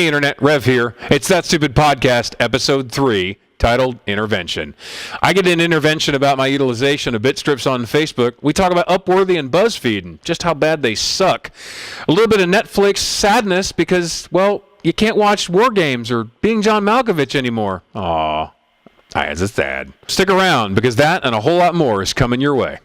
Hey, Internet, Rev here. It's That Stupid Podcast, Episode 3, titled Intervention. I get an intervention about my utilization of bit strips on Facebook. We talk about Upworthy and BuzzFeed and just how bad they suck. A little bit of Netflix sadness because, well, you can't watch War Games or Being John Malkovich anymore. Aw, it's sad. Stick around because that and a whole lot more is coming your way.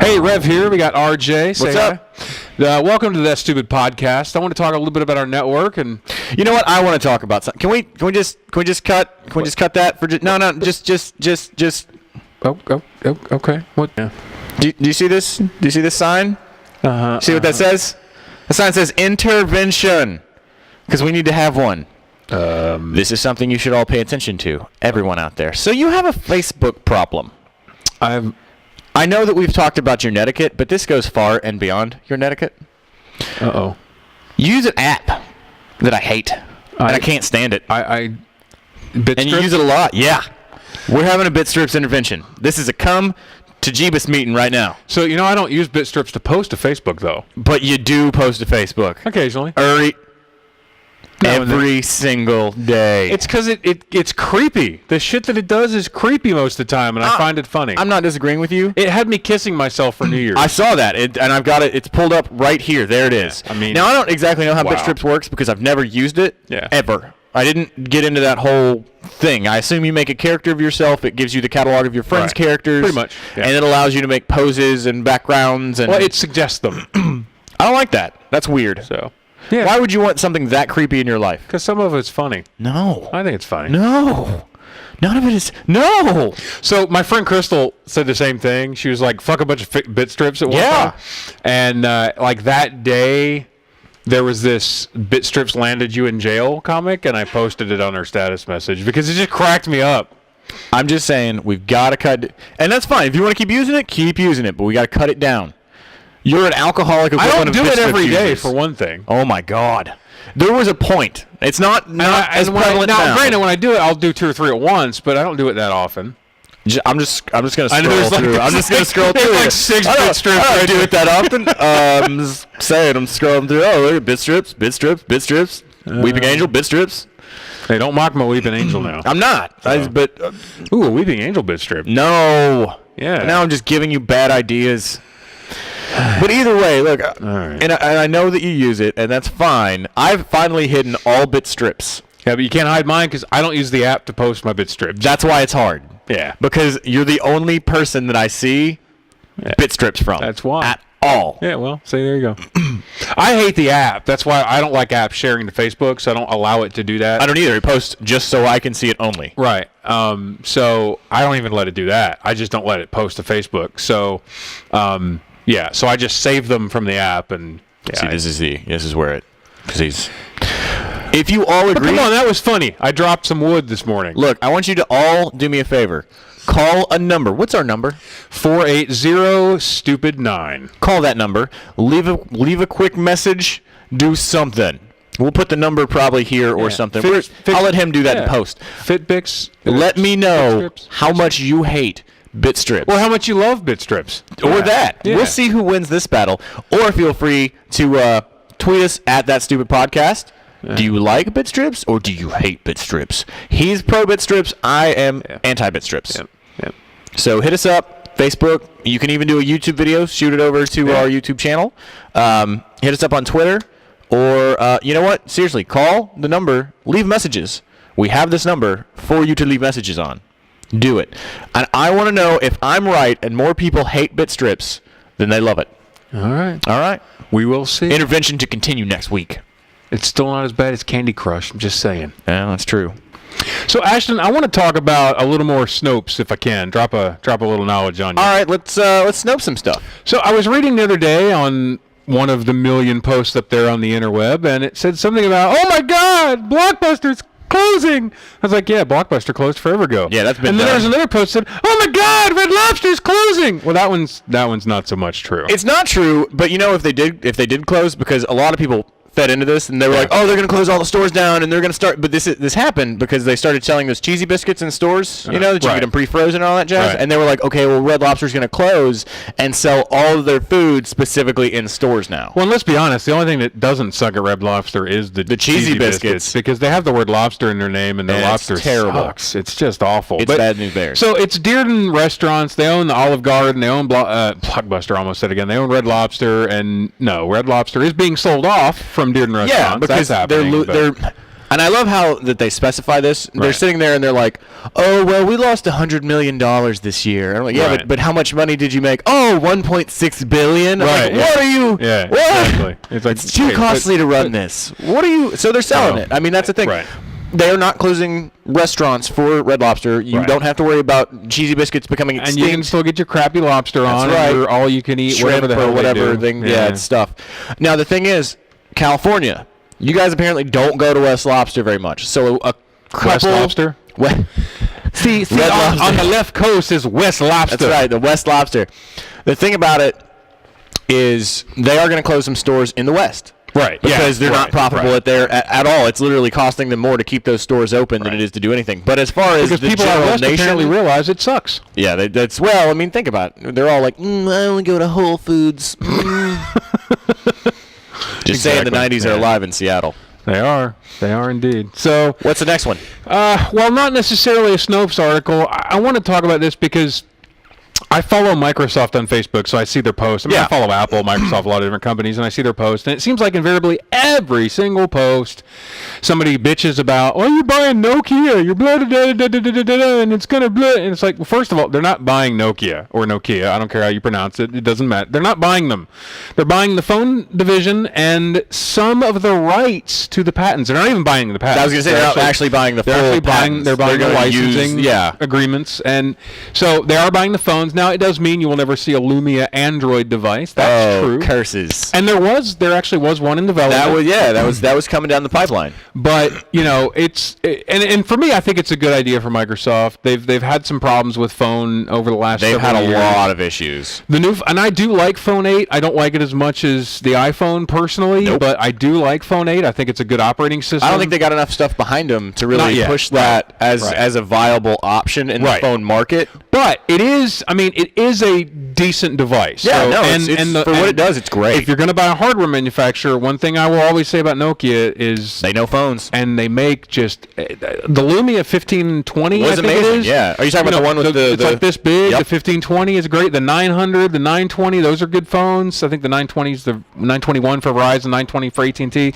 Hey, Rev here. We got RJ. What's up? Welcome to That Stupid Podcast. I want to talk a little bit about our network, and you know what? I want to talk about something. Can we just cut that for just? Oh, okay. What? Yeah. Do you see this? Do you see this sign? See what that says? The sign says intervention, because we need to have one. This is something you should all pay attention to, everyone out there. So you have a Facebook problem. I know that we've talked about your netiquette, but this goes far and beyond your netiquette. Uh-oh. Use an app that I hate, and I can't stand it. Bit and you use it a lot. Yeah. We're having a bit strips intervention. This is a come to Jeebus meeting right now. So, I don't use bit strips to post to Facebook, though. But you do post to Facebook. Occasionally. Every single day. It's because it's creepy. The shit that it does is creepy most of the time, and I find it funny. I'm not disagreeing with you. It had me kissing myself for New Year's. I saw that, and I've got it. It's pulled up right here. There it is. Yeah, now I don't exactly know how Bitstrips works because I've never used it ever. I didn't get into that whole thing. I assume you make a character of yourself. It gives you the catalog of your friends' characters. Pretty much. Yeah. And it allows you to make poses and backgrounds. And it suggests them. I don't like that. That's weird. So. Yeah. Why would you want something that creepy in your life? Because some of it's funny. No. I think it's funny. No. None of it is. No. So my friend Crystal said the same thing. She was like, fuck a bunch of bit strips at one time. And that day, there was this Bit Strips Landed You in Jail comic, and I posted it on her status message because it just cracked me up. I'm just saying, we've got to cut it. And that's fine. If you want to keep using it, but we got to cut it down. You're an alcoholic. I don't do it every day, for one thing. Oh my God, there was a point. It's not as prevalent now. Granted, when I do it, I'll do 2 or 3 at once, but I don't do it that often. I'm just gonna scroll through. I'm just gonna scroll through. Like 6 bit strips. I don't do it that often. I'm just saying, I'm scrolling through. Oh, look at bit strips. Weeping Angel, bit strips. Hey, don't mock my Weeping Angel now. I'm not. But a Weeping Angel bit strip. No. Yeah. Now I'm just giving you bad ideas. But either way, look, and I know that you use it, and that's fine. I've finally hidden all bit strips. Yeah, but you can't hide mine because I don't use the app to post my bit strips. That's why it's hard. Yeah. Because you're the only person that I see bit strips from. That's why. At all. Yeah, well, see, there you go. I hate the app. That's why I don't like apps sharing to Facebook, so I don't allow it to do that. I don't either. It posts just so I can see it only. Right. So I don't even let it do that. I just don't let it post to Facebook. So, yeah, so I just save them from the app, and see, this is where it, because he's. If you all agree, come on, that was funny. I dropped some wood this morning. Look, I want you to all do me a favor. Call a number. What's our number? 480-STUPID-9. Call that number. Leave a quick message. Do something. We'll put the number probably here or something. I'll let him do that in post. Fitbix. Let me know how much you hate bit strips. Or how much you love bit strips. Or that. Yeah. We'll see who wins this battle. Or feel free to tweet us at That Stupid Podcast. Yeah. Do you like bit strips or do you hate bit strips? He's pro bit strips. I am anti bit strips. Yep. So hit us up, Facebook. You can even do a YouTube video. Shoot it over to our YouTube channel. Hit us up on Twitter. Or, you know what? Seriously, call the number. Leave messages. We have this number for you to leave messages on. Do it. And I want to know if I'm right and more people hate bit strips than they love it. All right. We will see. Intervention to continue next week. It's still not as bad as Candy Crush. I'm just saying. Yeah, that's true. So, Ashton, I want to talk about a little more Snopes, if I can. Drop a little knowledge on you. All right, let's Snope some stuff. So, I was reading the other day on one of the million posts up there on the interweb, and it said something about, oh my God, Blockbuster's closing. I was like, yeah, Blockbuster closed forever ago. Yeah, that's been And then done. there's another post that said, oh my God, Red Lobster's closing. Well, that one's not so much true. It's not true, but you know if they did close, because a lot of people fed into this and they were like, oh, they're going to close all the stores down and they're going to start. But this happened because they started selling those cheesy biscuits in stores, that you right. get them pre-frozen and all that jazz. Right. And they were like, okay, well, Red Lobster's going to close and sell all of their food specifically in stores now. Well, and let's be honest. The only thing that doesn't suck at Red Lobster is the cheesy biscuits, because they have the word lobster in their name, and their lobster terrible. sucks. It's just awful. It's bad news bears. So it's Dearden Restaurants. They own the Olive Garden. They own Blockbuster. Almost said again. They own Red Lobster, and no, Red Lobster is being sold off from Dearden Restaurants. Yeah, because that's happening, they're and I love how that they specify this. They're Right. sitting there and they're like, "Oh, well, we lost $100 million this year." And I'm like, "Yeah, Right. but how much money did you make?" "Oh, $1.6 billion." I'm Right, like, yeah. what are you? Yeah, what? exactly. It's like, It's too wait, costly to run this. What are you? So they're selling Oh, it. I mean, that's the thing. right. They are not closing restaurants for Red Lobster. You Right. don't have to worry about cheesy biscuits becoming And extinct. you can still get your crappy lobster on, right. and your all you can eat, Shrimp whatever the hell or whatever they do. thing. Yeah, it's stuff. Now the thing is, California. You guys apparently don't go to West Lobster very much. So a couple, West Lobster. See, Red on Lobster. the left coast is West Lobster. That's right, the West Lobster. The thing about it is they are going to close some stores in the West. Right, Because they're not profitable right. at all. It's literally costing them more to keep those stores open than it is to do anything. But as far as Because the people out general west nation, apparently realize it sucks. yeah, that's well. I mean, think about it. They're all like, I only go to Whole Foods. Just saying, the Exactly, '90s are yeah. alive in Seattle. They are indeed. So, What's the next one? well, not necessarily a Snopes article. I want to talk about this because I follow Microsoft on Facebook, so I see their posts. I mean, Yeah. I follow Apple, Microsoft, a lot of different companies, and I see their posts. And it seems like invariably every single post, somebody bitches about, oh, you're buying Nokia, you're blah, da, da, da, da, da, da, da, and it's going to blah. And it's like, well, first of all, they're not buying Nokia or Nokia. I don't care how you pronounce it. It doesn't matter. They're not buying them. They're buying the phone division and some of the rights to the patents. They're not even buying the patents. I was going to say, they're not actually buying the full They're actually buying. patents. They're buying the gonna licensing agreements, and so they are buying the phones. Now it does mean you will never see a Lumia Android device. That's true. Curses. And there actually was one in development. That was coming down the pipeline. But and for me, I think it's a good idea for Microsoft. They've had some problems with phone over the last. They've had several a years. lot of issues. And I do like Phone 8. I don't like it as much as the iPhone personally, Nope. but I do like Phone 8. I think it's a good operating system. I don't think they got enough stuff behind them to Not really yet. push that Right. as a viable option in the Right. phone market. But it is a decent device. Yeah, So- no, and, it's and the, for what and it does, it's great. If you're going to buy a hardware manufacturer, one thing I will always say about Nokia is They know phones. and they make just the Lumia 1520. Was I think amazing, It is. yeah. Are you talking about the one with It's the- like this big. Yep. The 1520 is great. The 900, the 920, those are good phones. I think the 920 is the 921 for Verizon, 920 for AT&T.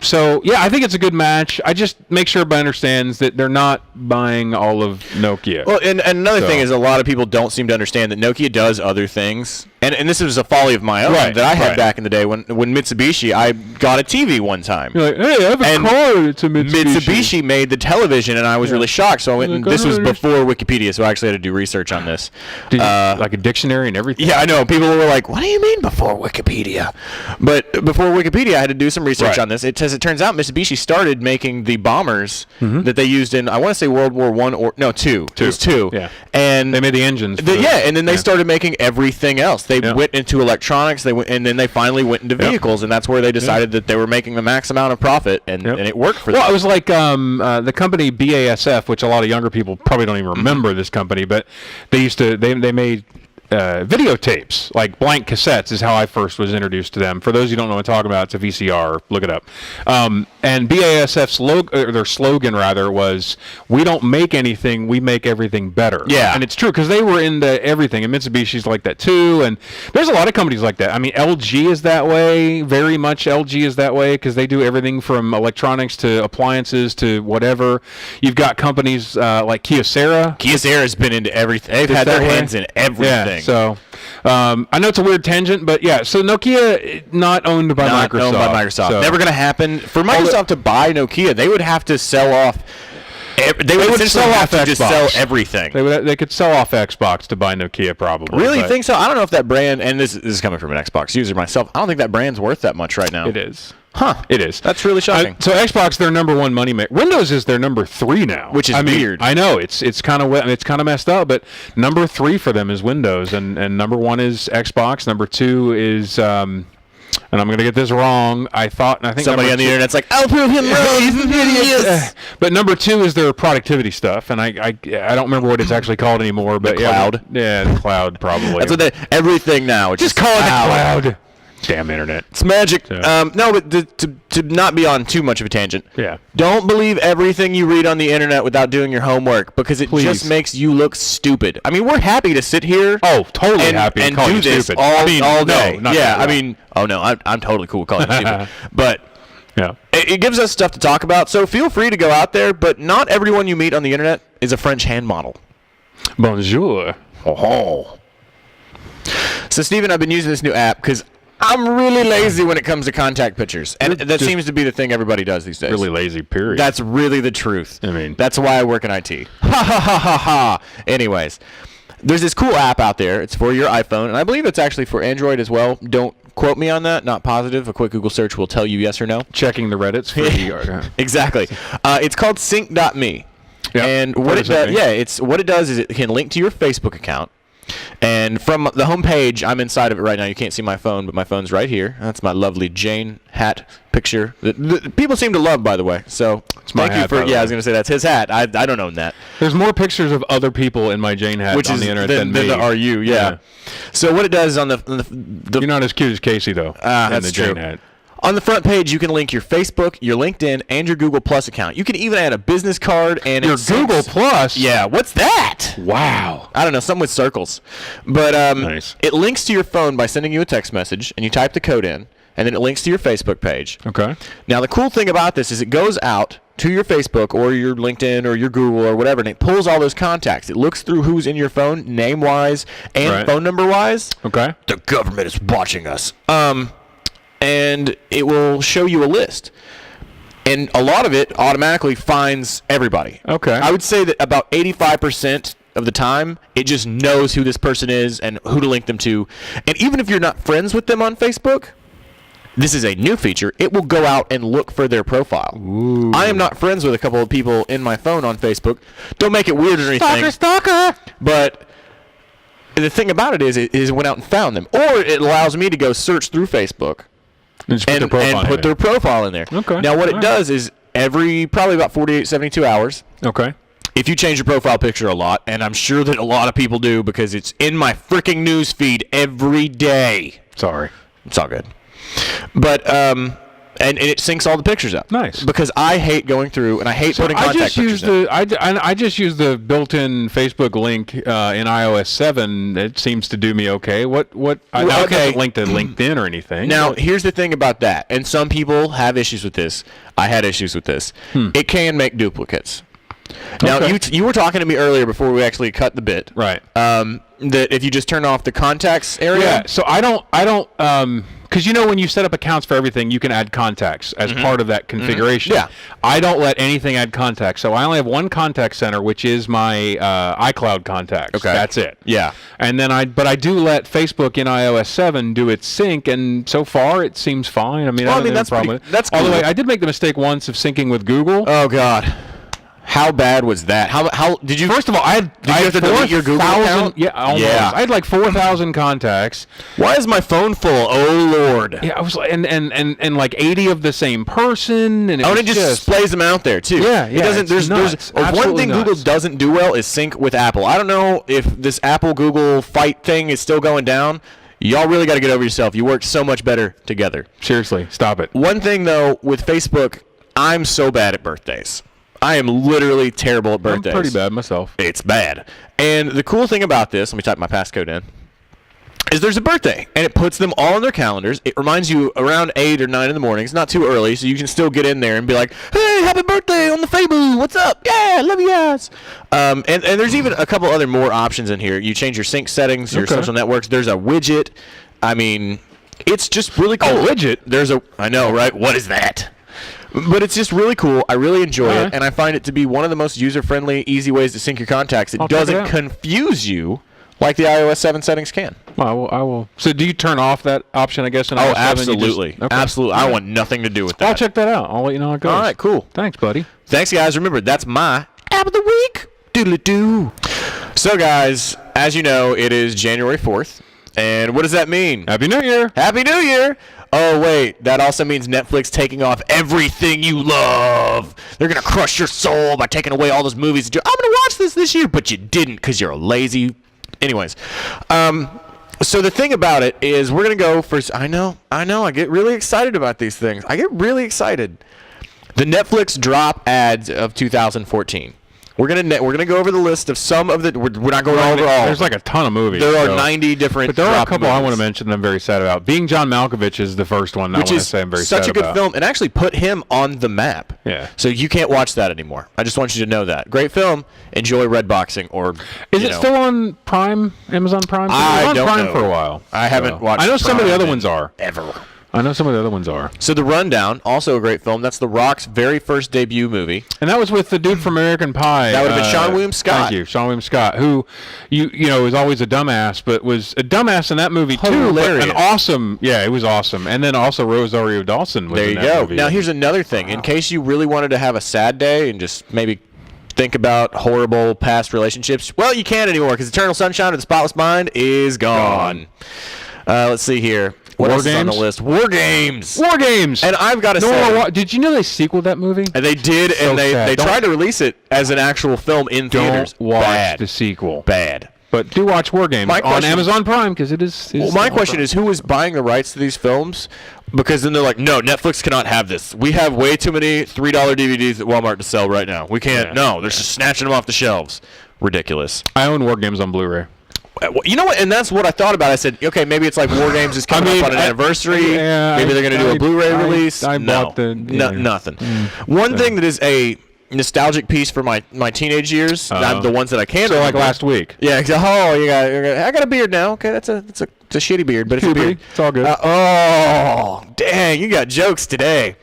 So, yeah, I think it's a good match. I just make sure everybody understands that they're not buying all of Nokia. Well, and another So- thing is a lot of people don't seem to understand that Nokia does other things. And this was a folly of my own Right, that I had right. back in the day when Mitsubishi, I got a TV one time. You're like, hey, I have a And card. It's a Mitsubishi. Mitsubishi made the television, and I was really shocked. So I went, and Like, this I was don't before Wikipedia, so I actually had to do research on this. Did you, like a dictionary and everything. Yeah, I know. People were like, "What do you mean before Wikipedia?" But before Wikipedia, I had to do some research Right. on this. It turns out Mitsubishi started making the bombers that they used in, I want to say World War I or no, two. It was two. Yeah. And They made the engines. for yeah, and then they started making everything else. They Yeah. went into electronics. And then they finally went into vehicles, and that's where they decided that they were making the max amount of profit, and it worked for them. Well, it was like the company BASF, which a lot of younger people probably don't even remember this company, but they made videotapes, like blank cassettes is how I first was introduced to them. For those who don't know what I'm talking about, it's a VCR. Look it up. And BASF's their slogan rather was, "We don't make anything, we make everything better." Yeah. And it's true because they were into everything, and Mitsubishi's like that too. And there's a lot of companies like that. I mean, LG is that way. Very much LG is that way because they do everything from electronics to appliances to whatever. You've got companies like Kyocera. Kyocera has been into everything. They've It's had that their way? hands in everything. Yeah, so I know it's a weird tangent, but yeah, so Nokia not owned by Not Microsoft. owned by Microsoft. So- Never going to happen. For Microsoft to buy Nokia, they would have to sell off They would sell essentially off have to just sell Xbox. everything. They could sell off Xbox to buy Nokia, probably. Really but think so? I don't know if that brand, and this is coming from an Xbox user myself, I don't think that brand's worth that much right now. It is. Huh. It is. That's really shocking. So Xbox, their number one money maker. Windows is their number 3 now, Which is weird. I know it's kind of messed up, but number 3 for them is Windows, and number 1 is Xbox. Number 2 is and I'm going to get this wrong. I think Somebody on the internet's like, I'll prove him wrong. He's an idiot. But number 2 is their productivity stuff, and I don't remember what it's actually called anymore. But The cloud? Yeah, the cloud probably. That's what everything now. It's just call it the cloud. Damn internet. It's magic. So. No, but to not be on too much of a tangent. Yeah. Don't believe everything you read on the internet without doing your homework, because it just makes you look stupid. I mean, we're happy to sit here. Oh, totally happy and to call do you this stupid. all day. No, Yeah, I mean, oh no, I'm totally cool with calling you stupid. But yeah, it gives us stuff to talk about. So feel free to go out there. But not everyone you meet on the internet is a French hand model. Bonjour. Oh. So Stephen, I've been using this new app because I'm really lazy when it comes to contact pictures, and that seems to be the thing everybody does these days. Really lazy, period. That's really the truth. I mean, that's why I work in IT. Ha ha ha ha ha. Anyways, there's this cool app out there. It's for your iPhone, and I believe it's actually for Android as well. Don't quote me on that. Not positive. A quick Google search will tell you yes or no. Checking the Reddits for the Exactly. It's called Sync.me. Yep. And what it does is it can link to your Facebook account. And from the home page, I'm inside of it right now. You can't see my phone, but my phone's right here. That's my lovely Jane hat picture that people seem to love, by the way. So thank you for. Yeah, I was gonna say that's his hat. I don't own that. There's more pictures of other people in my Jane hat on the internet than me. Are you? Yeah. So what it does is on the you're not as cute as Casey though. That's the true. Jane hat. On the front page, you can link your Facebook, your LinkedIn, and your Google Plus account. You can even add a business card and your Google Plus. Yeah, what's that? Wow. I don't know, something with circles. But nice. It links to your phone by sending you a text message, and you type the code in, and then it links to your Facebook page. Okay. Now, the cool thing about this is it goes out to your Facebook or your LinkedIn or your Google or whatever, and it pulls all those contacts. It looks through who's in your phone, name-wise and phone number-wise. Okay. The government is watching us. And it will show you a list. And a lot of it automatically finds everybody. Okay. I would say that about 85% of the time, it just knows who this person is and who to link them to. And even if you're not friends with them on Facebook, this is a new feature. It will go out and look for their profile. Ooh. I am not friends with a couple of people in my phone on Facebook. Don't make it weird or anything. Stalker. But the thing about it is it went out and found them. Or it allows me to go search through Facebook. And put their profile in there. Okay. Now, what it does is every probably about 48, 72 hours. Okay. If you change your profile picture a lot, and I'm sure that a lot of people do because it's in my freaking news feed every day. Sorry. It's all good. But and it syncs all the pictures up. Nice. Because I hate going through and I hate putting contact pictures in. I just use the built-in Facebook link in iOS 7. It seems to do me okay. It doesn't link to LinkedIn or anything. Now, here's the thing about that, and some people have issues with this. I had issues with this. It can make duplicates. Now, you were talking to me earlier before we actually cut the bit. Right. That if you just turn off the contacts area. Yeah. So I don't because when you set up accounts for everything, you can add contacts as part of that configuration. Yeah. I don't let anything add contacts, so I only have one contact center, which is my iCloud contacts. Okay. That's it. Yeah. And then I do let Facebook in iOS 7 do its sync, and so far it seems fine. I mean, that's cool. Although I did make the mistake once of syncing with Google. Oh God. How bad was that? How did you? First of all, did you have to delete your Google account? Yeah, almost. Yeah. I had like 4,000 contacts. Why is my phone full? Oh Lord. Yeah, I was like, and like 80 of the same person, and it just displays them out there too. Yeah, It doesn't. There's one thing Google doesn't do well is sync with Apple. I don't know if this Apple Google fight thing is still going down. Y'all really got to get over yourself. You work so much better together. Seriously, stop it. One thing though with Facebook, I'm so bad at birthdays. I am literally terrible at birthdays. I'm pretty bad myself. It's bad. And the cool thing about this, let me type my passcode in, is there's a birthday, and it puts them all on their calendars. It reminds you around 8 or 9 in the morning. It's not too early, so you can still get in there and be like, hey, happy birthday on the Facebook. What's up? Yeah, love you guys. And there's even a couple other more options in here. You change your sync settings, your social networks. There's a widget. I mean, it's just really cool. A widget? I know, right? What is that? But it's just really cool. I really enjoy All it, right. and I find it to be one of the most user-friendly, easy ways to sync your contacts. It I'll check it doesn't out. confuse you like the iOS 7 settings can. Well, I will. So do you turn off that option, I guess, in iOS 7? Absolutely. Okay. Absolutely. I want nothing to do with that. I'll check that out. I'll let you know how it goes. All right, cool. Thanks, buddy. Thanks, guys. Remember, that's my app of the week. Doodly-doo. So, guys, as you know, it is January 4th. And what does that mean? Happy New Year. Happy New Year! Oh, wait. That also means Netflix taking off everything you love. They're going to crush your soul by taking away all those movies. I'm going to watch this year, but you didn't because you're a lazy. Anyways. So the thing about it is we're going to go for. I know. I get really excited about these things. I get really excited. The Netflix drop ads of 2014. We're gonna go over the list of some of the. We're not going over all. There's like a ton of movies. There are so- 90 different. But there are a drop couple I movies, want to mention that I'm very sad about. Being John Malkovich is the first one. which I want is to say I'm very such sad a good about. film, and actually put him on the map. Yeah. So you can't watch that anymore. I just want you to know that. Great film. Enjoy Redboxing or. Is it still on Prime? Amazon Prime? It was I on don't Prime know. for a while. I haven't watched I know some of the Prime other in ones are. ever. I know some of the other ones are. So The Rundown, also a great film. That's The Rock's very first debut movie. And that was with the dude from American Pie. That would have been Sean William Scott. Thank you, Sean William Scott, who you know is always a dumbass, but was a dumbass in that movie too. Hilarious. But an awesome, yeah, it was awesome. And then also Rosario Dawson was There in you that go. movie. Now here's another thing. In case you really wanted to have a sad day and just maybe think about horrible past relationships, well, you can't anymore because Eternal Sunshine of the Spotless Mind is gone. Let's see here. What War else is on the Games? list? War Games. War Games. And I've got to No say, more did you know they sequeled that movie? and they did, So and they sad. Don't- tried to release it as an actual film in theaters. Don't watch Bad. the sequel. Bad. But do watch War Games My on question- Amazon Prime because it is. Well, my question is, who is buying the rights to these films? Because then they're like, no, Netflix cannot have this. We have way too many $3 DVDs at Walmart to sell right now. We can't. Yeah. No, they're just snatching them off the shelves. Ridiculous. I own War Games on Blu-ray. You know what? And that's what I thought about. I said, okay, maybe it's like War Games is coming up on an anniversary. yeah, maybe they're going to do a Blu-ray release. I no, bought the nothing. One thing that is a nostalgic piece for my teenage years, the ones that I can So like remember. last week. Yeah, exactly. Oh, I got a beard now. Okay, it's a shitty beard, but it's a beard. It's all good. Oh, dang, you got jokes today.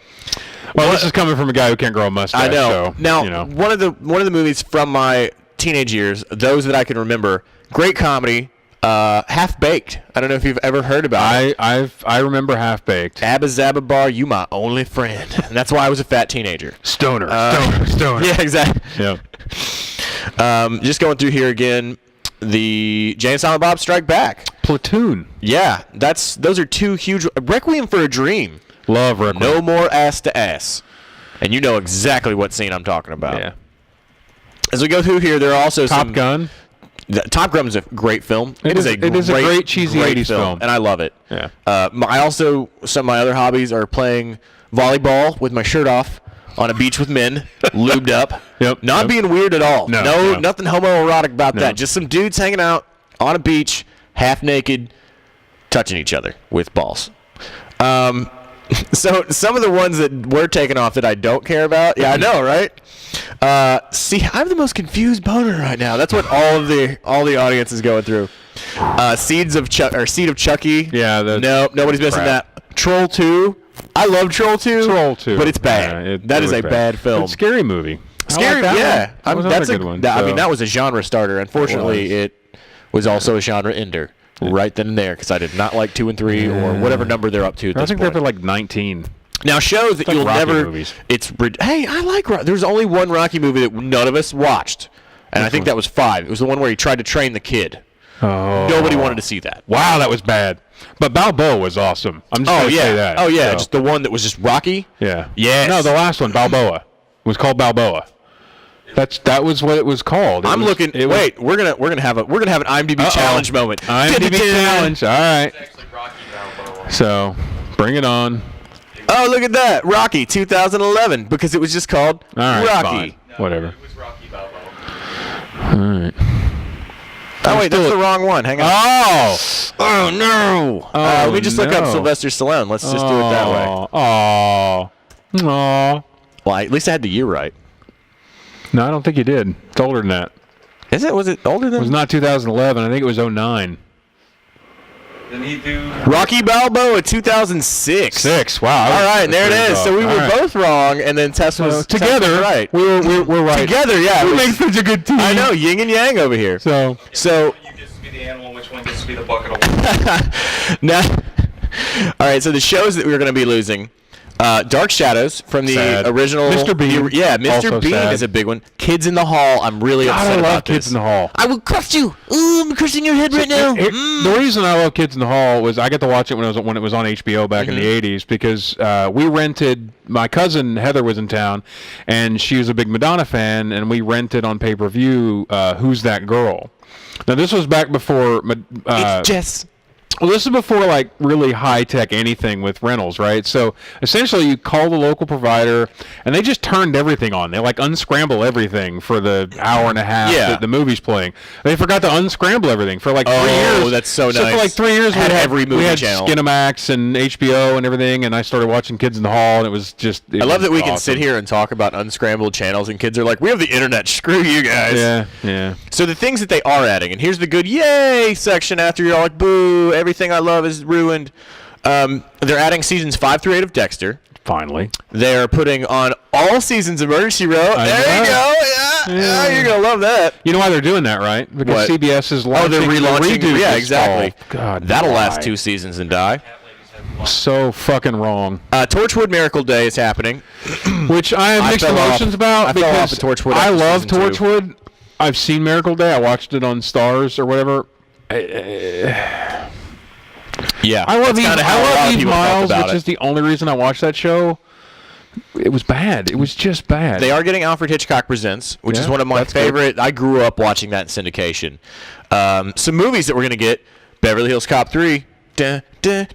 Well, this is coming from a guy who can't grow a mustache. I know. So, Now, you know. one of the movies from my teenage years, those that I can remember, great comedy, Half Baked. I don't know if you've ever heard about it. I remember Half Baked. Abba Zabba Bar, you my only friend. And that's why I was a fat teenager. Stoner. Yeah, exactly. Yeah. Just going through here again, the Jay and Silent Bob Strike Back. Platoon. Yeah, those are two huge. Requiem for a Dream. Love Requiem. No more ass to ass. And you know exactly what scene I'm talking about. Yeah. As we go through here, there are also Top some. Gun. Top Gun is a great film. It is a great cheesy 80s film. and I love it. Yeah. I also, some of my other hobbies are playing volleyball with my shirt off on a beach with men, lubed up. Yep, Not yep. being weird at all. No. Nothing homoerotic about No. that. Just some dudes hanging out on a beach, half naked, touching each other with balls. So some of the ones that we're taking off that I don't care about. Yeah, I know, right? See, I'm the most confused boner right now. That's what all the audience is going through. Seed of Chucky. Yeah, that's Nope, nobody's missing crap. that. Troll 2. I love Troll 2. Troll 2. But it's bad. Yeah, That is was a bad film. It's a scary movie. Scary, I like that yeah. one. That was That's another a good one. I mean, so- that was a genre starter. Unfortunately, it was also a genre ender right then and there because I did not like 2 and 3 or whatever number they're up to at I this think point. they're like 19. Now, shows that like you'll Rocky never. movies. Hey, I like Rocky. There's only one Rocky movie that none of us watched, and I think that was 5. It was the one where he tried to train the kid. Oh. Nobody wanted to see that. Wow, that was bad. But Balboa was awesome. I'm just going to say that. Oh yeah, So, just the one that was just Rocky. yeah. Yes. No, the last one, Balboa. It was called Balboa. That was what it was called. I'm looking. Wait, we're gonna have an IMDb challenge moment. IMDb challenge. All right. So, bring it on. Oh, look at that, Rocky 2011, because it was just called All right. Rocky. Fine. Whatever. It was Rocky Balboa. All right. Oh wait, that's the wrong one. Hang on. Oh no. Let me just look up no. Sylvester Stallone. Let's just do it that way. Oh. Oh. Well, at least I had the year right. No, I don't think you did. It's older than that. Is it? Was it older It than? was not 2011. I think it was 09. Didn't he do Rocky Balboa, 2006. 6? Wow. All right, and there it is. So we were both wrong, and then Tess was together right. We're right. Together, yeah. We make such a good team. I know, yin and yang over here. So you get to be the animal, which one gets to be the bucket of water? now, all right. So the shows that we were going to be losing. Dark Shadows from the Sad. original Mr. Bean. Mr. Also Bean sad. is a big one. Kids in the Hall. I'm really God, upset I love about Kids this. in the Hall. I will crush you. Ooh, I'm crushing your head right now. The reason I love Kids in the Hall was I got to watch it when it was on HBO back in the 80s because we rented. My cousin Heather was in town, and she was a big Madonna fan, and we rented on pay-per-view Who's That Girl? Now this was back before. It's Jess. Well, this is before like really high tech anything with rentals, right? So essentially, you call the local provider, and they just turned everything on. They like unscramble everything for the hour and a half that the movie's playing. They forgot to unscramble everything for like 3 years. Oh, that's so nice. For like 3 years, Had every movie we had channel. Skinamax and HBO and everything, and I started watching Kids in the Hall, and it was just. I love that we can sit here and talk about unscrambled channels, and kids are like, "We have the internet. Screw you guys." Yeah. So the things that they are adding, and here's the good yay section after you're all like, boo, everything I love is ruined. They're adding seasons 5 through 8 of Dexter. Finally. They're putting on all seasons of Emergency Row. There you go. Yeah, you're going to love that. You know why they're doing that, right? Because What? CBS is Oh, they're relaunching. redo Yeah, this exactly. fall. God, that'll why? last 2 seasons and die. So fucking wrong. Torchwood Miracle Day is happening. Which I have mixed emotions about. I fell off because of Torchwood I after love season 2. Torchwood. I've seen Miracle Day. I watched it on Stars or whatever. Yeah, I love that's Eve Miles, which it. is the only reason I watched that show. It was bad. It was just bad. They are getting Alfred Hitchcock Presents, which is Yeah, one of my that's good. favorite. I grew up watching that in syndication. Some movies that we're going to get: Beverly Hills Cop 3. That's That's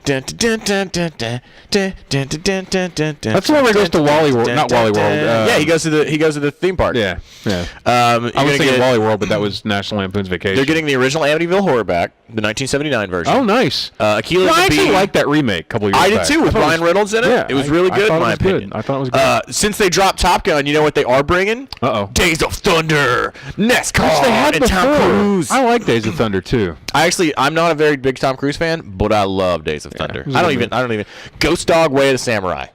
the one where he goes to Wally World, not Wally World. Yeah, he goes to the theme park. Yeah. I I was thinking Wally World, but that was National Lampoon's Vacation. They're getting the original Amityville Horror back, the 1979 version. Oh, nice. Akilah I actually Bee. liked that remake a couple years I back. did too, with thought it Ryan was- Reynolds in it. Yeah, It was really good, in my opinion. I thought it was good. Since they dropped Top Gun, you know what they are bringing? Uh-oh. Days of Thunder, NASCAR, Which they had and Tom before. Cruise. I like Days of Thunder too. I'm not a very big Tom Cruise fan, but I love Days of Thunder. it was I a don't good even. Ghost Dog Way of the Samurai.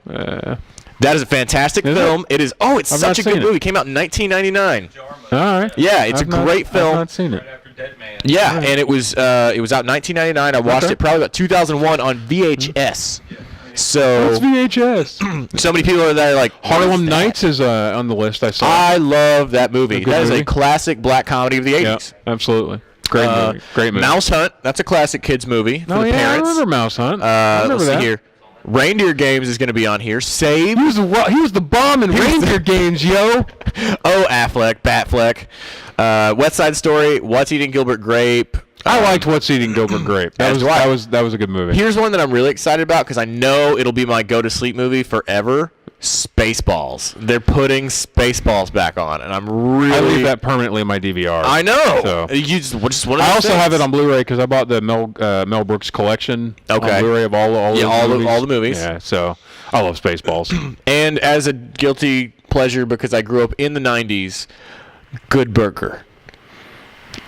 That is a fantastic Is film. it? It is. Oh, it's I've such not a good seen it. movie. Came out in 1999. All right. Yeah, it's a great film. I've not seen it. Right after Dead Man. Yeah, and it was out in 1999. I watched Okay. it probably about 2001 on VHS. So It's VHS. so many people are there like Harlem "What's that?" Nights is on the list. I saw. I love that movie. A good That is movie. a classic black comedy of the 80s. Yeah, absolutely. Great movie. Great movie. Mouse Hunt. That's a classic kids movie for Oh the yeah, I parents. remember Mouse Hunt. I remember Let's see that. here. Reindeer Games is going to be on here. Save. He was the bomb in Reindeer Games, yo. Oh, Affleck, Batfleck. West Side Story. What's Eating Gilbert Grape. I liked What's Eating Gilbert Grape. That As was do I. that was a good movie. Here's one that I'm really excited about because I know it'll be my go-to-sleep movie forever. Spaceballs. They're putting Spaceballs back on, and I'm really. I leave that permanently in my DVR. I know. So. You just one of I those also have things. it on Blu-ray because I bought the Mel Brooks collection Okay. on Blu-ray of all the movies. Yeah, so I love Spaceballs. And as a guilty pleasure because I grew up in the 90s, Good Burger.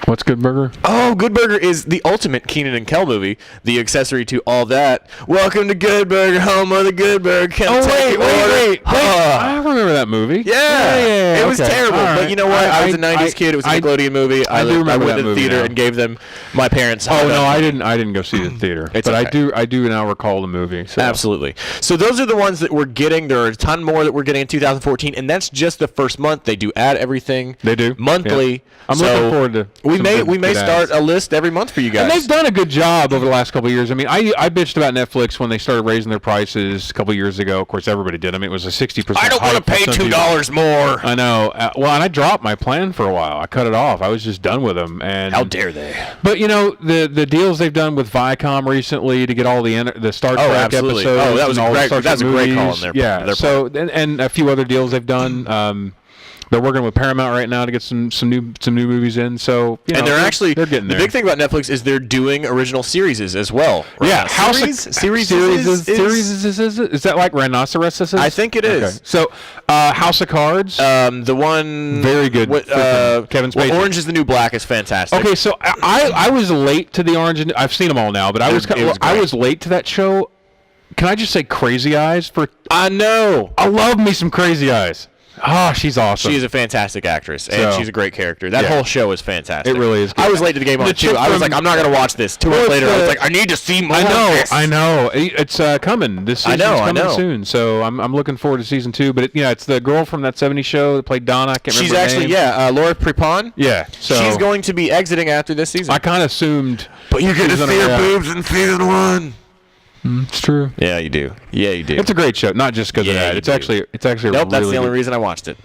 What's Good Burger? Oh, Good Burger is the ultimate Keenan and Kel movie, the accessory to all that. Welcome to Good Burger, home of the Good Burger. Come take your order. I remember that movie. Yeah, it was okay. terrible. All But right. you know what? I was a 90s kid. It was a Nickelodeon movie. I do remember I went that to the movie theater now. and gave them my parents. Oh no, I didn't go see it in the theater. It's but okay. I do now recall the movie. So. Absolutely. So those are the ones that we're getting. There are a ton more that we're getting in 2014, and that's just the first month. They do add everything. They do monthly. Yeah. I'm So looking forward to. We some may good start ads. a list every month for you guys. And they've done a good job over the last couple of years. I mean, I bitched about Netflix when they started raising their prices a couple of years ago. Of course, everybody did. I mean, it was a 60%. I don't want to pay $2 more. I know. Well, and I dropped my plan for a while. I cut it off. I was just done with them. And How dare they? But you know the deals they've done with Viacom recently to get all the Star Trek absolutely. episodes. Oh, that was and a all the great- Star that's Trek a great call movies. on their Yeah. part. So and a few other deals they've done. They're working with Paramount right now to get some new movies in. So and they're getting there. The big thing about Netflix is they're doing original series as well. Right? Yeah, Series is that like rhinoceroses? I think it is. Okay. So, House of Cards. The one Very good. Kevin Spacey. Orange is the New Black is fantastic. Okay, so I was late to the Orange. I've seen them all now, but I was late to that show. Can I just say Crazy Eyes for? I know. I love me some Crazy Eyes. Oh, she's awesome. She's a fantastic actress, and she's a great character. That whole show is fantastic. It really is good. I was late to the game on it, too. I was like, I'm not going to watch this. 2 months later, I was like, I need to see more of this. I know. It's coming. This season's coming soon, so I'm looking forward to season 2. But it's the girl from that 70s show that played Donna. I can't remember her name. She's actually, Laura Prepon. Yeah. So she's going to be exiting after this season. I kind of assumed. But you're going to see her boobs in season 1. It's true. Yeah, you do. Yeah, you do. It's a great show, not just because of that. It's actually nope. That's the only reason I watched it.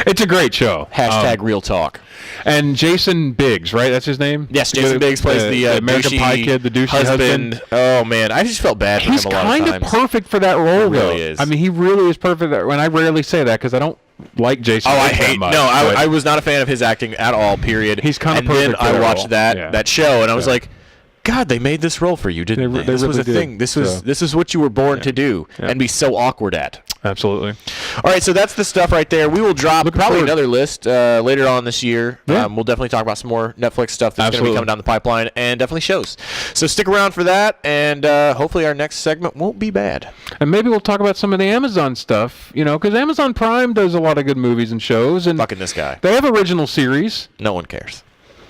It's a great show. # real talk. And Jason Biggs, right? That's his name. Yes, Jason Biggs plays the American Pie kid, the douchey husband. Oh man, I just felt bad for him a lot of times. He's kind of perfect for that role, He though. really is. I mean, he really is perfect. And I rarely say that because I don't like Jason. Oh, I Biggs hate. that much, No, I was not a fan of his acting at all. Period. He's kind of and perfect. then for I watched that that show, and I was like, God, they made this role for you, didn't they? This was a thing. This is what you were born to do and be so awkward at. Absolutely. All right, so that's the stuff right there. We will drop probably another list later on this year. Yeah. We'll definitely talk about some more Netflix stuff that's going to be coming down the pipeline, and definitely shows. So stick around for that, and hopefully our next segment won't be bad. And maybe we'll talk about some of the Amazon stuff, because Amazon Prime does a lot of good movies and shows. And fucking this guy. They have original series. No one cares.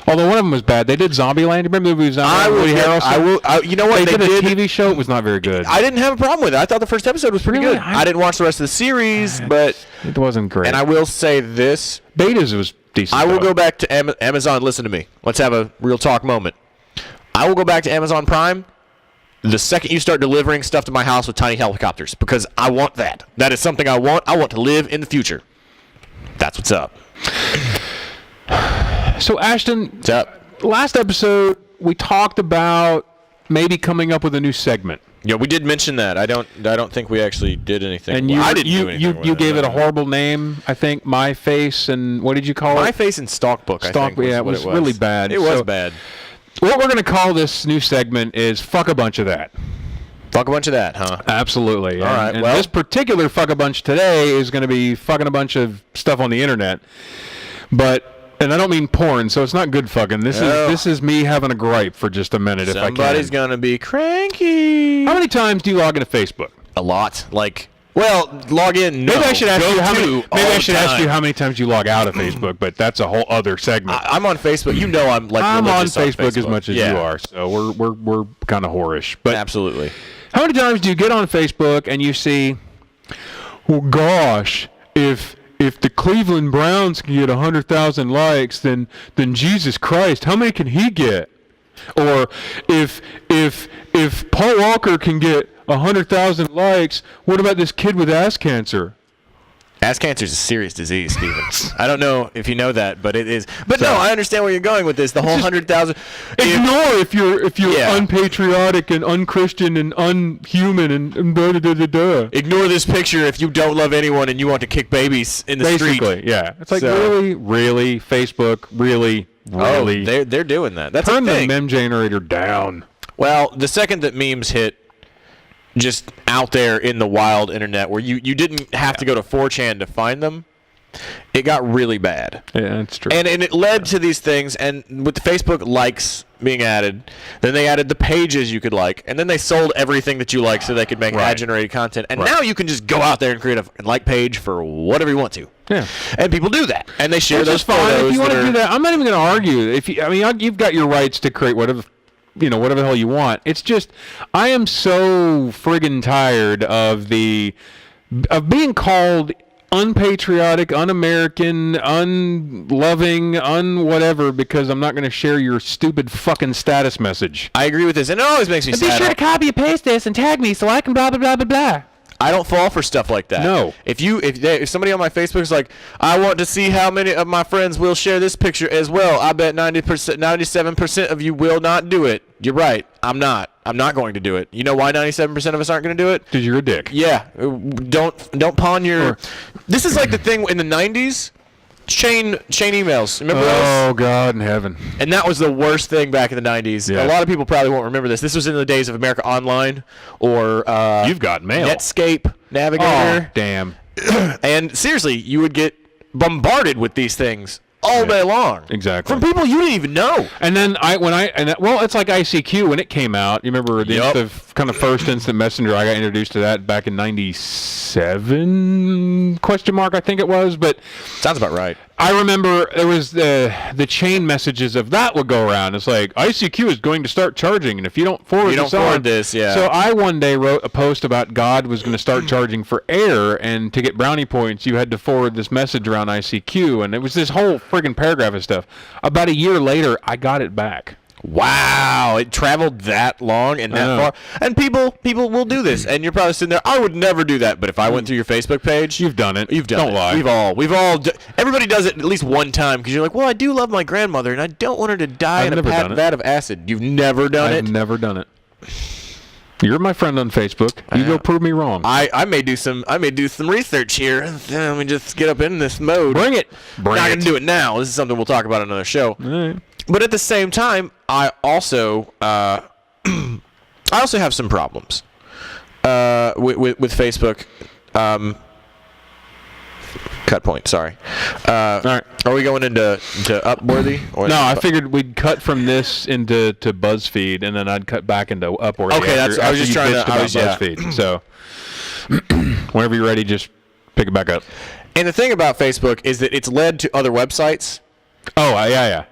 Although one of them was bad. They did Zombieland. You remember the movie Zombieland? You know what? They did a TV show. It was not very good. I didn't have a problem with it. I thought the first episode was pretty good. I didn't watch the rest of the series, but it wasn't great. And I will say this. Betas was decent. I will go back to Amazon. Listen to me. Let's have a real talk moment. I will go back to Amazon Prime the second you start delivering stuff to my house with tiny helicopters, because I want that. That is something I want. I want to live in the future. That's what's up. So, Ashton, what's up? Last episode, we talked about maybe coming up with a new segment. Yeah, we did mention that. I don't think we actually did anything. And I didn't do anything. You gave it a horrible name, I think. My Face and what did you call it? My Face and Stockbook. I think it was really bad. It was bad. What we're going to call this new segment is "Fuck a Bunch of That." Fuck a bunch of that, huh? Absolutely. All right. And this particular fuck a bunch today is going to be fucking a bunch of stuff on the internet, and I don't mean porn, so it's not good fucking. This is me having a gripe for just a minute, if I can. Somebody's gonna be cranky. How many times do you log into Facebook? A lot. Log in. No. Maybe I should ask you how many. Maybe I should ask you how many times you log out of Facebook, but that's a whole other segment. I'm on Facebook. I'm I'm on religious Facebook as much as you are, so we're kind of whorish. But absolutely. How many times do you get on Facebook and you see, well, gosh, if the Cleveland Browns can get 100,000 likes, then Jesus Christ, how many can he get? Or if Paul Walker can get 100,000 likes, what about this kid with ass cancer? Ass cancer is a serious disease, Steven. I don't know if you know that, but it is. But no, I understand where you're going with this. The whole 100,000. Ignore if you're unpatriotic and unchristian and unhuman and da da da da da. Ignore this picture if you don't love anyone and you want to kick babies in the street. Basically, yeah. It's like really Facebook, really. Oh, they're doing that. That's turn a thing. the meme generator down. Well, the second that memes hit just out there in the wild internet where you didn't have to go to 4chan to find them, it got really bad. Yeah, that's true. And it led to these things, and with the Facebook likes being added, then they added the pages you could like, and then they sold everything that you like so they could make ad-generated content. And now you can just go out there and create a like page for whatever you want to. Yeah. And people do that. And they share those fine. photos. If you want to do that, I'm not even going to argue. You've got your rights to create whatever the hell you want. It's just, I am so friggin' tired of being called unpatriotic, un-American, unloving, un-whatever because I'm not going to share your stupid fucking status message. I agree with this, and it always makes me sad. Be sure to copy and paste this and tag me so I can blah, blah, blah, blah, blah. I don't fall for stuff like that. No. If somebody on my Facebook is like, I want to see how many of my friends will share this picture as well, I bet 97% of you will not do it. You're right. I'm not going to do it. You know why 97% of us aren't going to do it? Because you're a dick. Yeah. Don't pawn your. This is like the thing in the 90s. Chain emails. Remember those? Oh, God in heaven. And that was the worst thing back in the 90s. Yeah. A lot of people probably won't remember this. This was in the days of America Online or You've got mail. Netscape Navigator. Oh, damn. And seriously, you would get bombarded with these things all day long. Exactly. From people you didn't even know. And then it's like ICQ when it came out. You remember the kind of first instant messenger? I got introduced to that back in '97 ? I think it was, but Sounds about right. I remember there was the chain messages of that would go around. It's like ICQ is going to start charging, and if you don't forward this, yeah. So I one day wrote a post about God was going to start charging for air, and to get brownie points, you had to forward this message around ICQ, and it was this whole friggin' paragraph of stuff. About a year later, I got it back. Wow, it traveled that long and that far. And people will do this, and you're probably sitting there, I would never do that, but if I went through your Facebook page, You've done it. You've done Don't it. lie. We've all everybody does it at least one time because you're like, well, I do love my grandmother, and I don't want her to die in a vat of acid. You've never done it? I've never done it. You're my friend on Facebook. You go prove me wrong. I may do some research here. Let me just get up in this mode. Bring it. We're not going to do it now. This is something we'll talk about on another show. All right. But at the same time, I also have some problems with Facebook. Cut point. Sorry. All right. Are we going into Upworthy? Or No, I figured we'd cut from this into BuzzFeed, and then I'd cut back into Upworthy. Okay, I was just trying to. BuzzFeed. So whenever you're ready, just pick it back up. And the thing about Facebook is that it's led to other websites. Oh, yeah.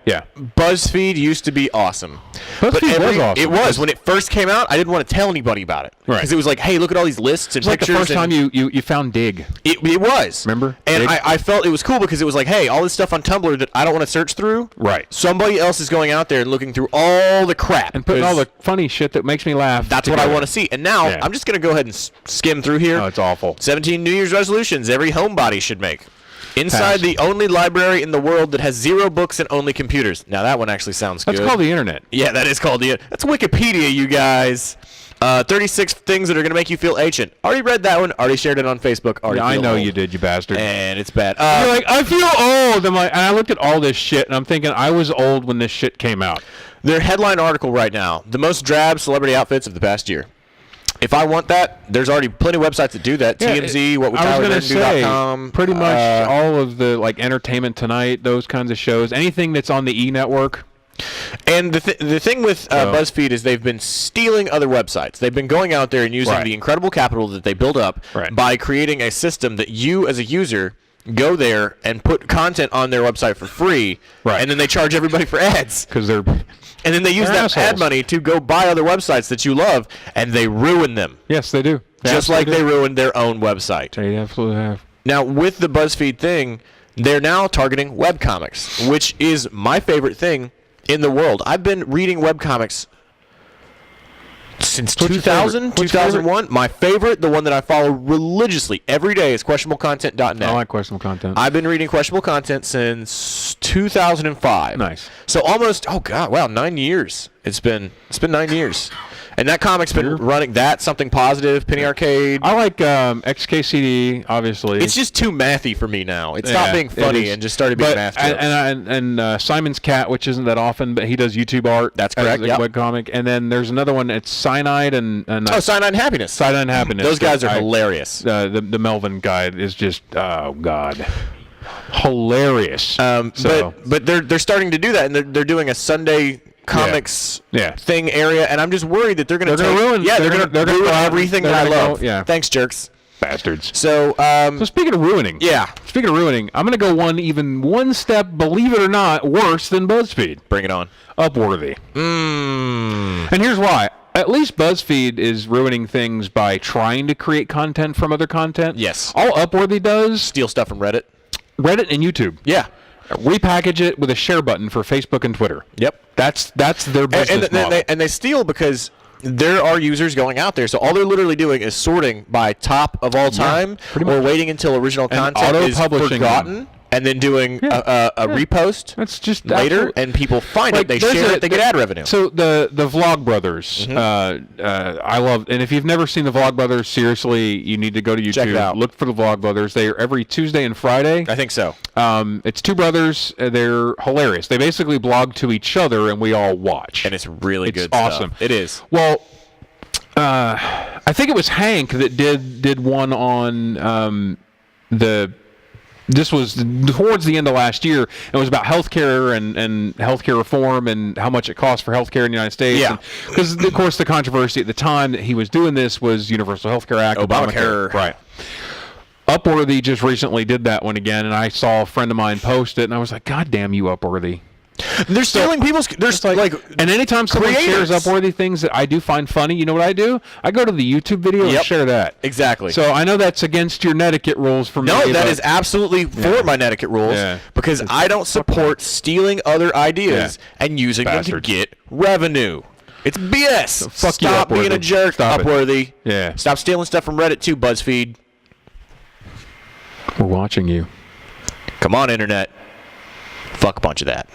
BuzzFeed used to be awesome. BuzzFeed was awesome. It was. When it first came out, I didn't want to tell anybody about it. Right. Because it was like, hey, look at all these lists and It's like the pictures. first time you found Dig. It was. Remember? And Dig? I felt it was cool because it was like, hey, all this stuff on Tumblr that I don't want to search through. Right. Somebody else is going out there and looking through all the crap. And putting all the funny shit that makes me laugh. That's what I want to see. And now, Yeah. I'm just going to go ahead and skim through here. Oh, it's awful. 17 New Year's resolutions every homebody should make. Inside Pass. the only library in the world that has 0 books and only computers. Now, that one actually sounds good. That's called the internet. Yeah, that is called the. That's Wikipedia, you guys. 36 things that are going to make you feel ancient. Already read that one. Already shared it on Facebook. Already Yeah, I feel know old. you did, you bastard. And it's bad. You're like, I feel old. I'm like, and I looked at all this shit, and I'm thinking I was old when this shit came out. Their headline article right now: the most drab celebrity outfits of the past year. If I want that, there's already plenty of websites that do that. TMZ, I was pretty much all of the like Entertainment Tonight, those kinds of shows, anything that's on the E Network. And the thing with BuzzFeed is they've been stealing other websites. They've been going out there and using Right. the incredible capital that they build up Right. by creating a system that you, as a user, go there and put content on their website for free, Right. and then they charge everybody for ads. Because they're And then they use They're that assholes. ad money to go buy other websites that you love, and they ruin them. yes, they do. Just like they ruined their own website. They absolutely have. Now, with the BuzzFeed thing, they're now targeting webcomics, which is my favorite thing in the world. I've been reading webcomics since What's your 2000, favorite? What's your 2001. My favorite, the one that I follow religiously every day, is questionablecontent.net. I like questionable content. I've been reading questionable content since 2005. Nice. So almost, 9 years. It's been 9 years. And that comic's been running. That, Something Positive, Penny Arcade. I like XKCD, obviously. It's just too mathy for me now. It stopped being funny and just started being math jokes. And Simon's Cat, which isn't that often, but he does YouTube art. That's correct, As a yep. webcomic. And then there's another one. It's Cyanide and Cyanide and Happiness. Cyanide and Happiness. Those guys are hilarious. The Melvin guy is just God, hilarious. But they're starting to do that, and they're doing a Sunday comics thing area, and I'm just worried that they're going to ruin. Yeah, they're going to ruin everything that I love. Yeah. Thanks, jerks. Bastards. So, So speaking of ruining, Speaking of ruining, I'm going to go one step, believe it or not, worse than BuzzFeed. Bring it on. Upworthy. And here's why. At least BuzzFeed is ruining things by trying to create content from other content. Yes. All Upworthy does, Steal stuff from Reddit. Reddit and YouTube. Yeah. Repackage it with a share button for Facebook and Twitter. Yep. That's their business model. And they steal because there are users going out there. So all they're literally doing is sorting by top of all time pretty or much. waiting until original And content is auto-publishing forgotten. them. and then doing a repost That's just later, absolute- and people find Like, it, they there's share it, they get ad revenue. So the Vlog Brothers, I love, and if you've never seen the Vlog Brothers, seriously, you need to go to YouTube. Check it out. Look for the Vlog Brothers. They are every Tuesday and Friday. I think so. It's two brothers. They're hilarious. They basically blog to each other, and we all watch. And it's really It's good awesome. stuff. It is. Well, I think it was Hank that did one on this was towards the end of last year. It was about healthcare and healthcare reform and how much it costs for healthcare in the United States. Yeah. Because, of course, the controversy at the time that he was doing this was Universal Healthcare Act. Obamacare. Right. Upworthy just recently did that one again, and I saw a friend of mine post it, and I was like, God damn you, Upworthy. They're stealing people's. There's like And anytime someone creators. shares Upworthy things that I do find funny, you know what I do? I go to the YouTube video and Yep. share that. Exactly. So I know that's against your netiquette rules for me. No, that but- is absolutely for my netiquette rules Yeah. because I don't support stealing other ideas Yeah. and using Bastards. them to get revenue. It's BS. fuck you, Stop being a Upworthy. jerk, Stop it. Upworthy. Yeah. Stop stealing stuff from Reddit too, BuzzFeed. We're watching you. Come on, internet. Fuck a bunch of that.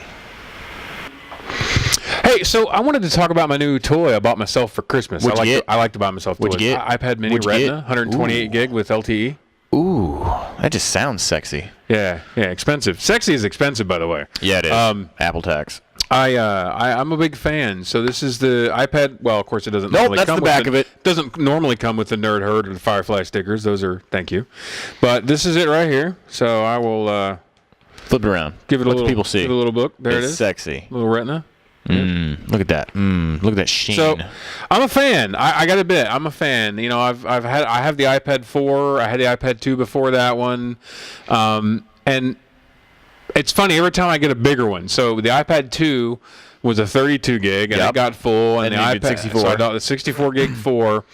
Hey, so I wanted to talk about my new toy I bought myself for Christmas. What'd you get? I like to buy myself toys. What'd you get? iPad Mini What'd you Retina, get? 128 gig with LTE. Ooh, that just sounds sexy. Yeah, expensive. Sexy is expensive, by the way. Yeah, it is. Apple tax. I'm a big fan. So this is the iPad. Well, of course, it doesn't. Nope, normally that's come the with back of it. Doesn't normally come with the Nerd Herd or the Firefly stickers. Those are thank you, but this is it right here. So I will Flip it around. give it a Let little. the people see. Give it a little book. There it's it is. sexy. Little Retina. Look at that. Look at that sheen. So, I'm a fan. I got to admit, I'm a fan. You know, I have the iPad 4. I had the iPad 2 before that one, and it's funny every time I get a bigger one. So the iPad 2 was a 32 gig, and Yep. it got full, and And the you did iPad 64. So I got the 64 gig 4.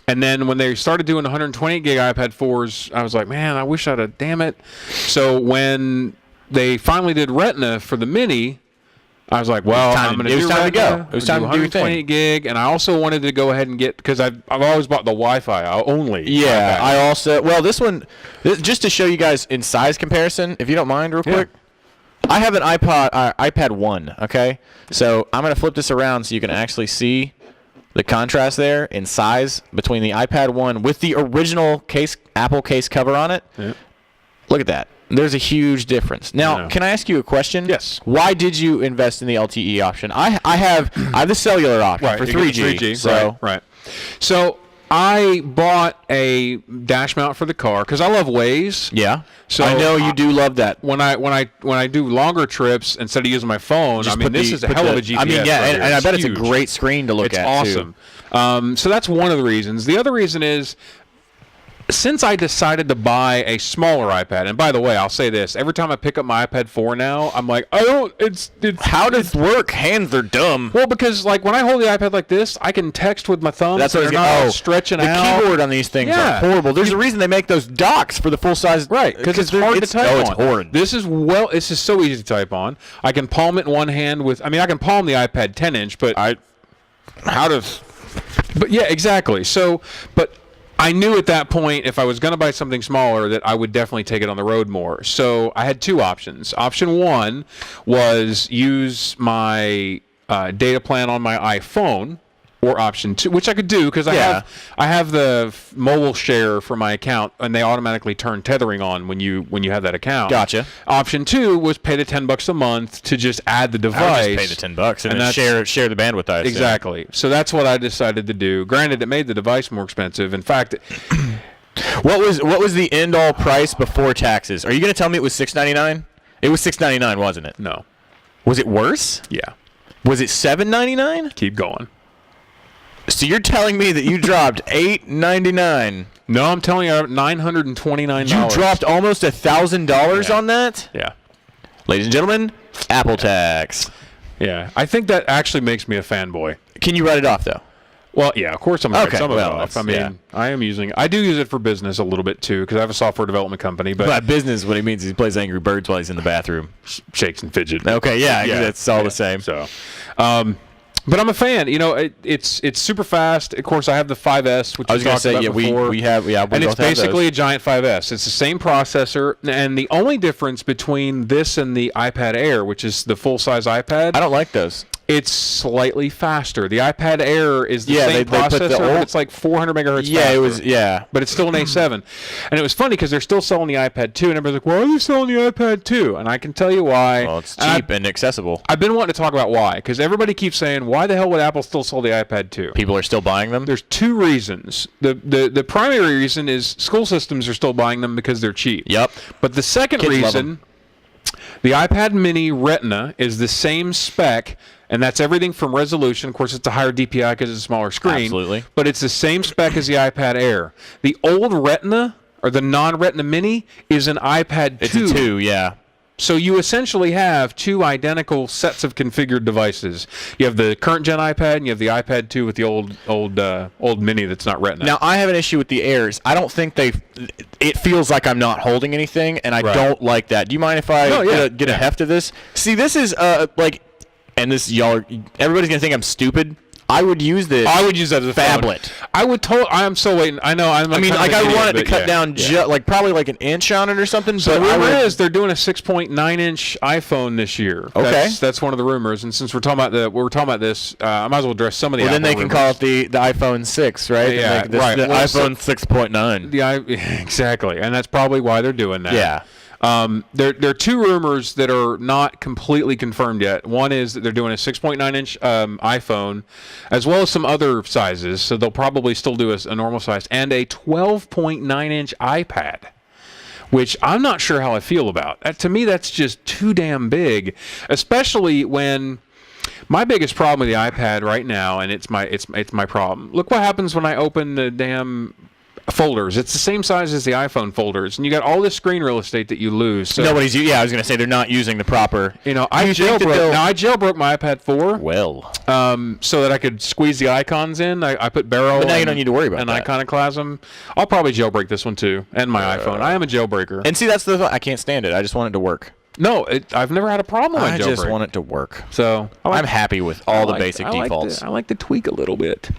And then when they started doing 128 gig iPad 4s, I was like, man, I wish I'd have. Damn it. So when they finally did Retina for the Mini, I was like, well, I'm going to do it was time to Retina. go. It was time to do your thing. 128 gig, and I also wanted to go ahead and get, because I've always bought the Wi-Fi only. Yeah, iPad. I also this one just to show you guys in size comparison, if you don't mind, real quick. I have an iPad 1. Okay, so I'm gonna flip this around so you can actually see the contrast there in size between the iPad 1 with the original case Apple case cover on it. Yeah. Look at that. There's a huge difference. Now, know. can I ask you a question? Yes. Why did you invest in the LTE option? I have the cellular option for you get 3G. the 3G. So Right. So I bought a dash mount for the car because I love Waze. yeah. So I know you do love that. When I do longer trips instead of using my phone, I mean this is a hell of a GPS. I mean, yeah, right and here. I bet it's a huge. great screen to look It's at. awesome. Too. So that's one of the reasons. The other reason is since I decided to buy a smaller iPad, and by the way, I'll say this: every time I pick up my iPad 4 now, I'm like, I don't. It's How does it work? Hands are dumb. well because like when I hold the iPad like this, I can text with my thumbs. That's what and it's they're not stretching the out. keyboard on these things Yeah. are horrible. There's a reason they make those docks for the full size. Right, because it's hard to type oh, on. it's horrid. This is so easy to type on. I can palm it in one hand with. I mean, I can palm the iPad 10-inch, but How does? But yeah, exactly. So, but I knew at that point if I was going to buy something smaller that I would definitely take it on the road more. So I had two options. Option one was use my data plan on my iPhone, or option two, which I could do because I have the mobile share for my account, and they automatically turn tethering on when you have that account. Gotcha. Option two was pay the $10 a month to just add the device. I would just pay the $10 and then that's- share the bandwidth. I assume. Exactly. So that's what I decided to do. Granted, it made the device more expensive. In fact, What was the end all price before taxes? Are you going to tell me it was $6.99? It was $6.99, wasn't it? no. Was it worse? Yeah. Was it $7.99? Keep going. So you're telling me that you dropped $8.99? No, I'm telling you, $929. You dropped almost $1,000 Yeah. on that? Yeah. Ladies and gentlemen, Apple tax. Yeah. I think that actually makes me a fanboy. Can you write it off though? Well, yeah, of course I'm going to Okay, some of well, it off. that's- I mean, yeah. I do use it for business a little bit too because I have a software development company, but By business, what he means is he plays Angry Birds while he's in the bathroom. shakes and fidget. Okay, yeah, that's all the same. So, But I'm a fan. You know, it's super fast. Of course, I have the 5S, which I was going to say, yeah, we have, yeah, we and it's both have basically those. a giant 5S. It's the same processor, and the only difference between this and the iPad Air, which is the full-size iPad, I don't like those. it's slightly faster. The iPad Air is the Yeah, same they put the processor, but old- it's like 400 megahertz Yeah, faster. it was. Yeah, But it's still an A7. And it was funny because they're still selling the iPad 2, and everybody's like, why are they selling the iPad 2? And I can tell you why. well, it's And cheap and accessible. I've been wanting to talk about why, because everybody keeps saying, why the hell would Apple still sell the iPad 2? People are still buying them. There's two reasons. The primary reason is school systems are still buying them because they're cheap. Yep. But the second Kids love reason, the iPad mini Retina is the same spec, and that's everything from resolution. Of course, it's a higher DPI because it's a smaller screen. Absolutely. But it's the same spec as the iPad Air. The old Retina, or the non-Retina mini, is an iPad 2. It's a 2, yeah. So you essentially have two identical sets of configured devices. You have the current gen iPad, and you have the iPad 2 with the old mini that's not Retina. Now, I have an issue with the Airs. I don't think it feels like I'm not holding anything, and I Right. don't like that. Do you mind if I No, yeah, get a yeah. heft of this? See, this is and this everybody's gonna think I'm stupid. I would use this. I would use that as a phablet. phone. I would I'm so waiting. I know. I I mean, like I want it to cut down probably like an inch on it or something. So but the I rumor would, is they're doing a 6.9-inch iPhone this year. Okay. That's one of the rumors. And since we're talking about this, I might as well address some of the. well, then they Apple can rumors. call it the iPhone 6, right? Yeah, And make this right. The Well, iPhone 6.9. Exactly, and that's probably why they're doing that. Yeah. There are two rumors that are not completely confirmed yet. One is that they're doing a 6.9-inch iPhone, as well as some other sizes. So they'll probably still do a normal size, and a 12.9-inch iPad, which I'm not sure how I feel about. To me, that's just too damn big, especially when. My biggest problem with the iPad right now, and it's my problem. Look what happens when I open the damn folders. It's the same size as the iPhone folders, and you got all this screen real estate that you lose. So, Nobody's. Yeah, I was gonna say they're not using the proper. you know, I you think that they'll- jailbroke my iPad 4 Well, so that I could squeeze the icons in. I put Barrel. But now you and- don't need to worry about and that. Iconoclasm. I'll probably jailbreak this one too, and my iPhone. I am a jailbreaker. and see, that's the thought. I can't stand it. I just want it to work. No, I've never had a problem with I jailbreak. just want it to work. So I'm happy with all the basic defaults. I like to tweak a little bit.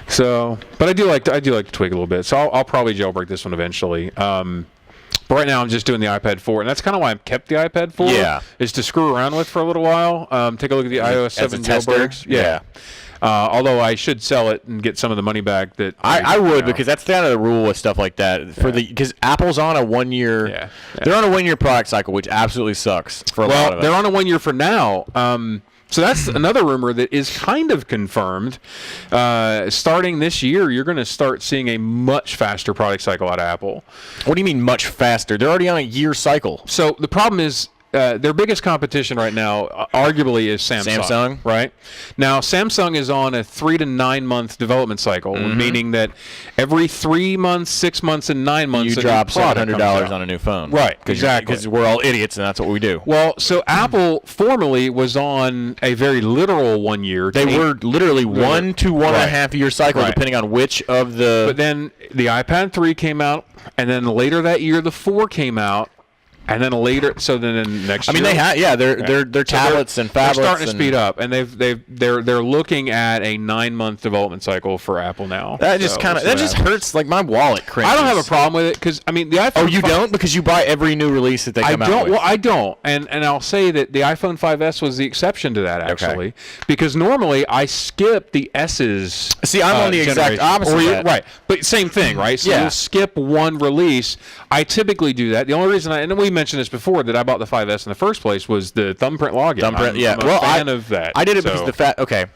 So, but I do like to tweak a little bit. So I'll probably jailbreak this one eventually. But right now I'm just doing the iPad 4, and that's kind of why I've kept the iPad 4. Yeah. Is to screw around with for a little while. Take a look at the iOS As a 7 tester? jailbreaks. Yeah. Although I should sell it and get some of the money back. I would, you know. because that's kind of the rule with stuff like that. Because Apple's on a 1 year. Yeah. They're on a 1 year product cycle, which absolutely sucks for a lot Well, of they're us. on a 1 year for now. So that's another rumor that is kind of confirmed. Starting this year, you're going to start seeing a much faster product cycle out of Apple. What do you mean much faster? They're already on a year cycle. So the problem is their biggest competition right now, arguably, is Samsung. Samsung? Right? Now, Samsung is on a 3 to 9 month development cycle, meaning that every 3 months, 6 months, and 9 months, You a new drop product comes $700 out. on a new phone. Right, exactly. Because we're all idiots, and that's what we do. Well, so Apple formerly was on a very literal 1 year. They were literally 1 to 1.5 year cycle, Right. depending on which of the. But then the iPad 3 came out, and then later that year the 4 came out, and then later. So then next I mean, year, they have, yeah, they're tablets and phablets. They're starting to and speed up, and they're looking at a 9-month development cycle for Apple now. That just So kind of we'll see that what just happens. hurts. Like my wallet cringes. I don't have a problem with it because I mean the iPhone. Oh, you 5 don't, because you buy every new release that they I come out don't. with. Well, I don't, and I'll say that the iPhone 5S was the exception to that actually, because normally I skip the S's. See, I'm on the exact generation. opposite Or of you- that. Right, but same thing, right? So Yeah. you'll skip one release. I typically do that. The only reason and we mentioned this before, that I bought the 5S in the first place was the thumbprint login. Thumbprint, yeah. I'm a Well, fan of that. I did it so. because the fact. Okay,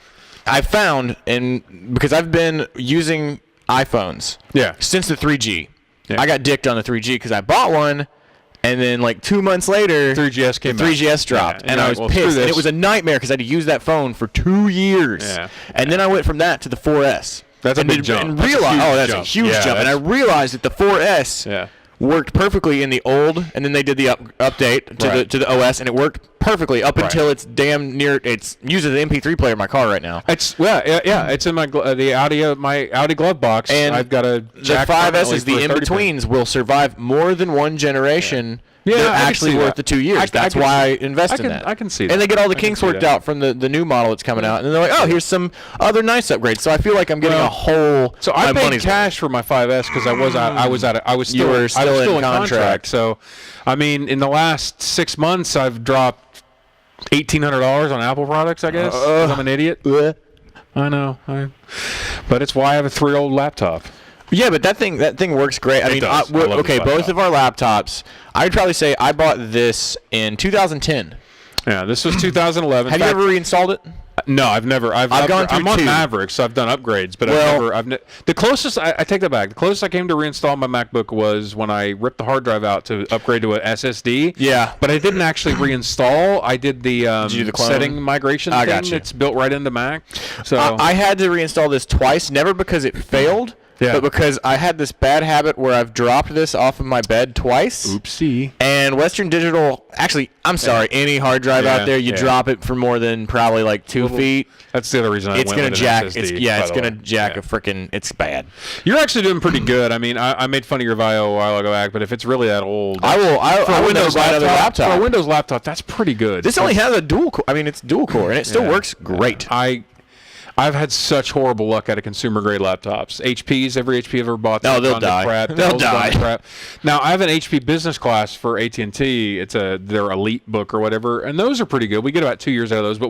I found because I've been using iPhones. Yeah. Since the 3G, Yeah. I got dicked on the 3G because I bought one, and then like 2 months later, 3GS came the out. 3GS dropped, Yeah, and you're I like, was well, screw pissed. And this. it was a nightmare because I had to use that phone for 2 years. Yeah. And then I went from that to the 4S. That's a and big did- jump. And That's a realized, huge that's jump. a huge Yeah, jump. And I that's- realized that the 4S. Yeah. Worked perfectly in the old, and then they did the update to Right. the OS, and it worked perfectly up Right. until it's damn near. It's using the MP3 player in my car right now. It's yeah. It's in my my Audi glove box, And I've got a The jack 5S permanently is for a the 30 pin. in-betweens will survive more than one generation Yeah, they're I can actually see worth that. the 2 years. That's why I invest in that. I can see that. And they get all the I can kinks see worked that. out from the new model that's coming out, and then they're like, oh, here's some other nice upgrades. So I feel like I'm getting a whole. So I my paid money's cash for my 5S because I was still in contract. So, I mean, in the last 6 months, I've dropped $1,800 on Apple products. I guess 'cause I'm an idiot. I know, but it's why I have a 3-year-old laptop. Yeah, but that thing works great. I mean, does. I love okay, this both laptop. of our laptops. I'd probably say I bought this in 2010. Yeah, this was 2011. Have you ever reinstalled it? No, I've never. I've gone through I'm on 2. Maverick, so I've done upgrades, but the closest I take that back. The closest I came to reinstall my MacBook was when I ripped the hard drive out to upgrade to an SSD. Yeah. But I didn't actually reinstall. I did the, Did you do the clone? setting migration thing gotcha. that's built right into Mac. So I had to reinstall this twice, never because it failed, Yeah. but because I had this bad habit where I've dropped this off of my bed twice. oopsie. And Western Digital, actually, I'm sorry, any hard drive Yeah, out there, you yeah. drop it for more than probably like 2 feet, That's the other reason I it's went gonna with jack. an SSD. It's by the gonna way. jack Yeah. a freaking. It's bad. You're actually doing pretty good. I mean, I made fun of your Vio a while ago, back, but if it's really that old, I will. for I a will Windows buy another laptop. For a Windows laptop, that's pretty good. This only has a dual core. I mean, it's dual core, and it still works great. I've had such horrible luck out of consumer grade laptops. HPs, every HP I've ever bought. No, they'll gone to die. crap. They'll Dell's gone to die. crap. Now I have an HP business class for AT&T. It's their Elite book or whatever, and those are pretty good. We get about 2 years out of those, but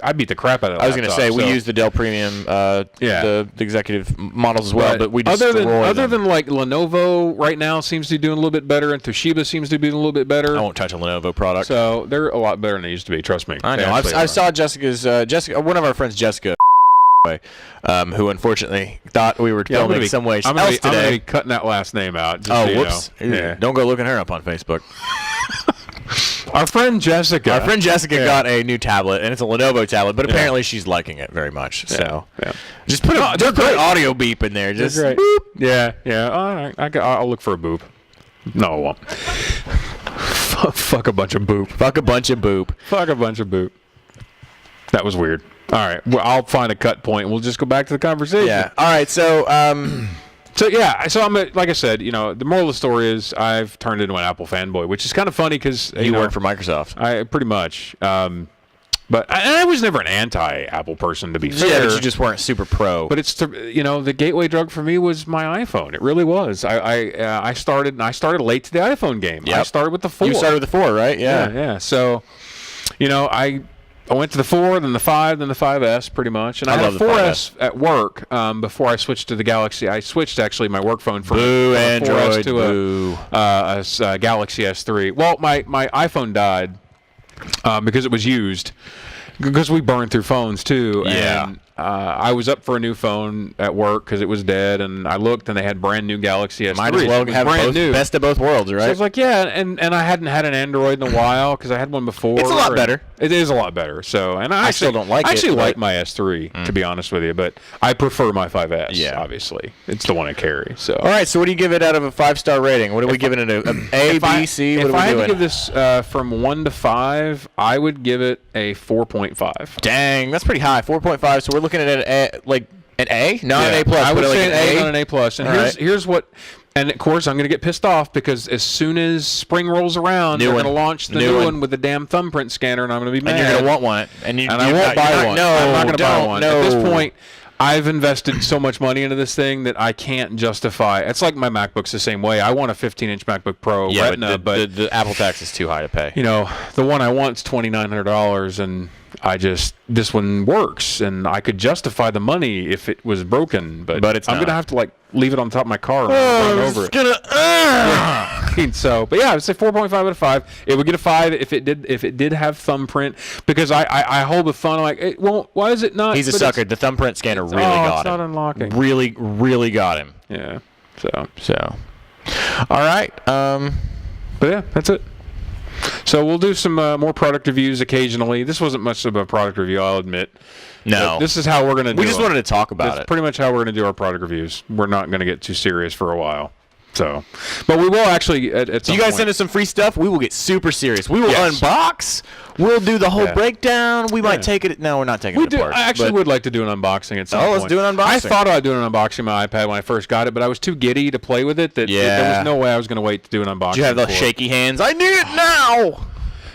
I beat the crap out of. I was going to say we so. use the Dell Premium, the executive models as well, but we just other destroy them. than like Lenovo right now seems to be doing a little bit better, and Toshiba seems to be doing a little bit better. I won't touch a Lenovo product. So they're a lot better than they used to be. Trust me. I They know. actually I are. saw Jessica, one of our friends, Jessica, who unfortunately thought we were filming somewhere else I'm gonna today. be cutting that last name out. Just Oh, so you whoops! know. Yeah. Don't go looking her up on Facebook. Our friend Jessica. Our friend Jessica got a new tablet, and it's a Lenovo tablet, but apparently she's liking it very much. So Yeah. just put an audio beep in there. Just Great. boop. Yeah. All right. I'll look for a boop. No, I won't. Fuck a bunch of boop. Fuck a bunch of boop. Fuck a bunch of boop. That was weird. All right. Well, I'll find a cut point. We'll just go back to the conversation. Yeah. All right. So So I'm like I said, the moral of the story is I've turned into an Apple fanboy, which is kind of funny because you work for Microsoft. I pretty much. But I was never an anti-Apple person, to be fair. Yeah, but you just weren't super pro. But it's the gateway drug for me was my iPhone. It really was. I started late to the iPhone game. Yep. I started with the 4. You started with the 4, right? Yeah. Yeah. So, I went to the 4, then the 5, then the 5S, pretty much. And I had love a the 4S at work before I switched to the Galaxy. I switched actually my work phone from Boo, a 4S Android, to boo. a Galaxy S3. Well, my iPhone died because it was used. Because we burned through phones too. Yeah. And I was up for a new phone at work because it was dead, and I looked and they had brand new Galaxy S3. Might as well It was have brand new. best of both worlds, right? So I was like, yeah, and I hadn't had an Android in a while because I had one before. It's a lot better. It is a lot better. So, and I still don't like I it, actually but- like my S3 to be honest with you, but I prefer my 5S. Yeah. Obviously, it's the one I carry. So, All right, so what do you give it out of a 5-star rating? What are we giving it? A, B, C? What if are we I had doing? to give this from 1 to 5, I would give it a 4.5. Dang, that's pretty high. 4.5. So we're looking at an A, not an A plus. I would but like say an an A, A. not an A plus. And All right. here's what. And of course, I'm going to get pissed off because as soon as spring rolls around, they're New going to one. launch the New new one. one with the damn thumbprint scanner, and I'm going to be mad. And you're gonna want one, and I won't buy one. No, I'm not going to buy don't, one. No. At this point, I've invested so much money into this thing that I can't justify. It's like my MacBook's the same way. I want a 15-inch MacBook Pro yeah, Retina, but the Apple tax is too high to pay. the one I want's $2,900, and this one works, and I could justify the money if it was broken, but it's I'm not. gonna have to leave it on top of my car and run over it. So, but yeah, I would say 4.5 out of 5. It would get a 5 if it did have thumbprint, because I hold the phone like it won't. Why is it not? He's a but sucker. it's- The thumbprint scanner really it's got him. not unlocking. Really, really got him. Yeah. So, All right. but yeah, that's it. So we'll do some more product reviews occasionally. This wasn't much of a product review, I'll admit. No. But this is how we're going to do it. We just wanted to talk about That's it. pretty much how we're going to do our product reviews. We're not going to get too serious for a while. So, but we will actually at some You guys point. send us some free stuff. We will get super serious. We will Yes. unbox. We'll do the whole Yeah. breakdown. We might Yeah. take it. No, we're not taking We it do. apart. I actually but- would like to do an unboxing at some point. let's do an I unboxing. thought about doing an unboxing of my iPad when I first got it, but I was too giddy to play with it. That there Yeah. was no way I was going to wait to do an unboxing. Did you have the for it. shaky hands? I need it now.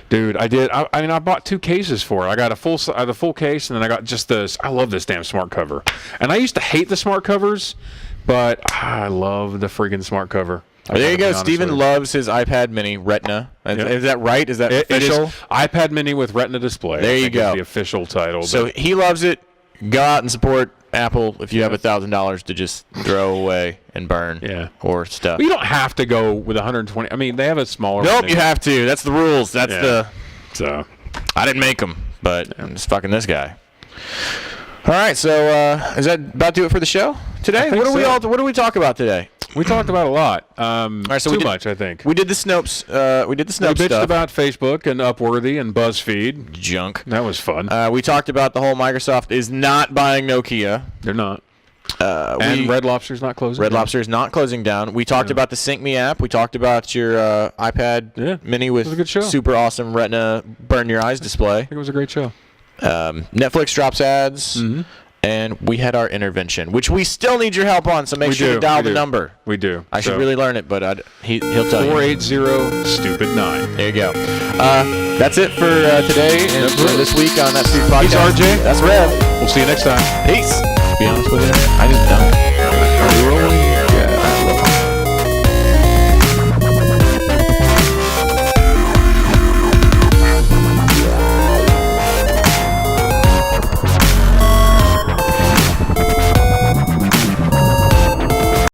Dude, I did. I mean, I bought 2 cases for it. I got the full case, and then I got just this. I love this damn smart cover. And I used to hate the smart covers, but I love the freaking smart cover. I There you gotta be go. honest Steven with you. loves his iPad Mini Retina. Yeah. Is that right? Is that It is official? iPad Mini with Retina display. There I you think is go. the official title. So but he loves it. Go out and support Apple if you have $1,000 to just throw away and burn. Yeah. Or stuff. you don't have to go with 120. I mean, they have a smaller. Nope, one. you have to. That's the rules. That's Yeah. So. I didn't make them, but I'm just fucking this guy. All right, so is that about to do it for the show today? think so. What do we talk about today? We talked about a lot. right, so we too did- much, I think. We did the Snopes. We did the We Snopes bitched stuff. about Facebook and Upworthy and BuzzFeed. Junk. That was fun. We talked about the whole Microsoft is not buying Nokia. They're not. And Red Lobster's not closing. Red down. Lobster is not closing down. We talked about the Sync Me app. We talked about your iPad Yeah, Mini was a with good show. super awesome Retina burn your eyes display. I think it was a great show. Netflix drops ads. Mm-hmm. And we had our intervention, which we still need your help on. So make We sure do, to dial we the do. number. We do. I should really learn it, but he'll tell you. 480-STUPID-9. There you go. That's it for today and for this week on That Stupid Podcast. He's RJ. That's Rev. We'll see you next time. Peace. To be honest with you, I just don't.